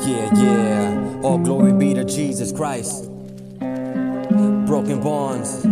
Yeah, all glory be to Jesus Christ. Broken bonds.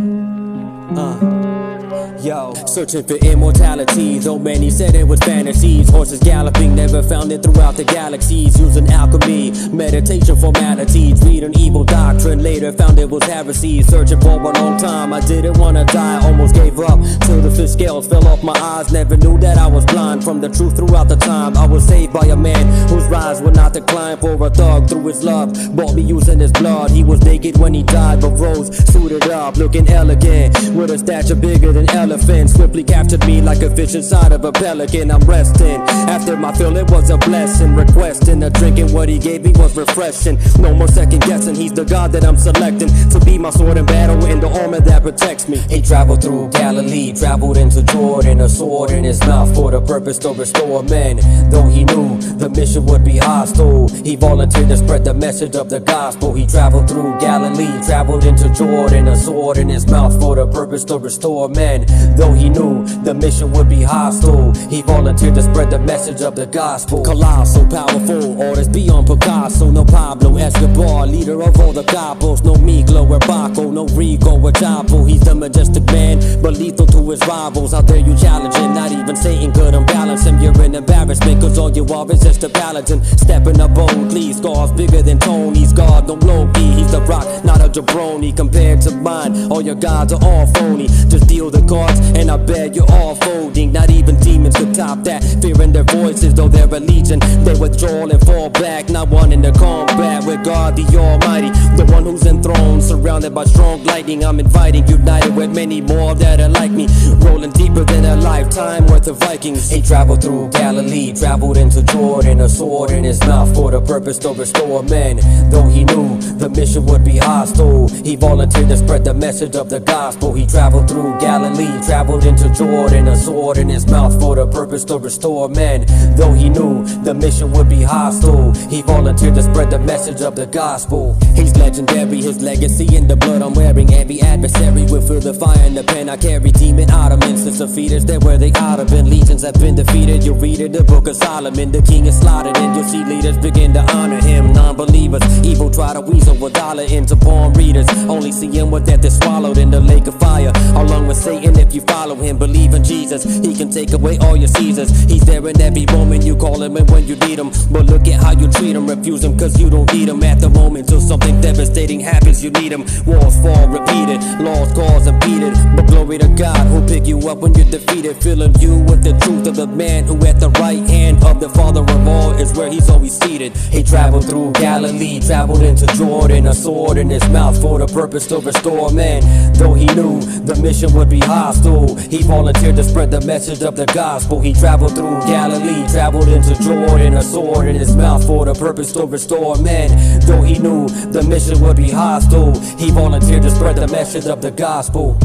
Yo, searching for immortality, though many said it was fantasies. Horses galloping, never found it throughout the galaxies. Using alchemy, meditation formalities. Read an evil doctrine, later found it was heresy. Searching for a long time, I didn't wanna die. Almost gave up, till the fish scales fell off my eyes. Never knew that I was blind from the truth throughout the time. I was saved by a man whose rise would not decline. For a thug through his love, bought me using his blood. He was naked when he died, but rose, suited up, looking elegant, with a stature bigger than elephant. Swiftly captured me like a fish inside of a pelican. I'm resting after my fill, it was a blessing. Requesting a drink and what he gave me was refreshing. No more second guessing, he's the God that I'm selecting to be my sword in battle and the armor that protects me. He traveled through Galilee, traveled into Jordan, a sword in his mouth for the purpose to restore men. Though he knew the mission would be hostile, he volunteered to spread the message of the gospel. He traveled through Galilee, traveled into Jordan, a sword in his mouth for the purpose to restore men. Though he knew the mission would be hostile, he volunteered to spread the message of the gospel. Colossal, powerful, artist beyond Picasso. No Pablo Escobar, leader of all the capos. No Miglo or Baco, no Rico or Chapo. He's the majestic man, but lethal to his rivals. How dare you challenge him? Not even Satan could unbalance him. You're an embarrassment, cause all you are is just a paladin. Stepping up boldly, scars bigger than Tony's. God, don't blow key, he's the rock, not a jabroni. Compared to mine, all your gods are all phony. Just deal the cards and I bet you're all folding. Not even demons could top that, fear in their voices. Though they're a legion, they withdraw and fall back. Not wanting to combat with God the Almighty, the one who's enthroned, surrounded by strong lightning. I'm inviting, united with many more that are like me, rolling deeper than a lifetime worth of Vikings. He traveled through Galilee, traveled into Jordan, a sword in his mouth for the purpose to restore men. Though he knew the mission would be hostile, he volunteered to spread the message of the gospel. He traveled through Galilee, traveled into Jordan, a sword in his mouth for the purpose to restore men. Though he knew the mission would be hostile, he volunteered to spread the message of the gospel. He's legendary, his legacy in the blood I'm wearing. Every adversary will feel the fire in the pen I carry. Demon ottomans, since the feeders, they're where they ought to been. Legions have been defeated, you read it, the book of Solomon. The king is slaughtered and you'll see leaders begin to honor him. Non-believers, evil try to weasel with dollar into palm readers. Only see him with that they're swallowed in the lake of fire, along with Satan. If you follow him, believe in Jesus, he can take away all your Caesars. He's there in every moment you call him and when you need him. But look at how you treat him, refuse him cause you don't need him at the moment. Till something devastating happens, you need him. Wars fall repeated, lost cause impeded, but glory to God who'll pick you up when you're defeated. Filling you with the truth of the man who at the right hand of the Father of all is where he's always seated. He traveled through Galilee, traveled into Jordan, a sword in his mouth for the purpose to restore men. Though he knew the mission would be hostile, he volunteered to spread the message of the gospel. He traveled through Galilee, traveled into Jordan, a sword in his mouth for the purpose to restore men. Though he knew the mission would be hostile, he volunteered to spread the message of the gospel.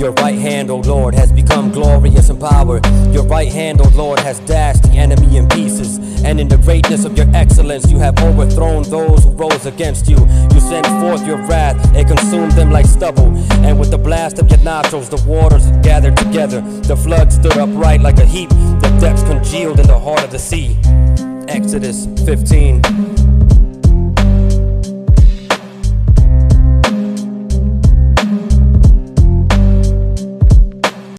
Your right hand, O Lord, has become glorious in power. Your right hand, O Lord, has dashed the enemy in pieces. And in the greatness of your excellence, you have overthrown those who rose against you. You sent forth your wrath and consumed them like stubble. And with the blast of your nostrils, the waters gathered together. The flood stood upright like a heap. The depths congealed in the heart of the sea. Exodus 15.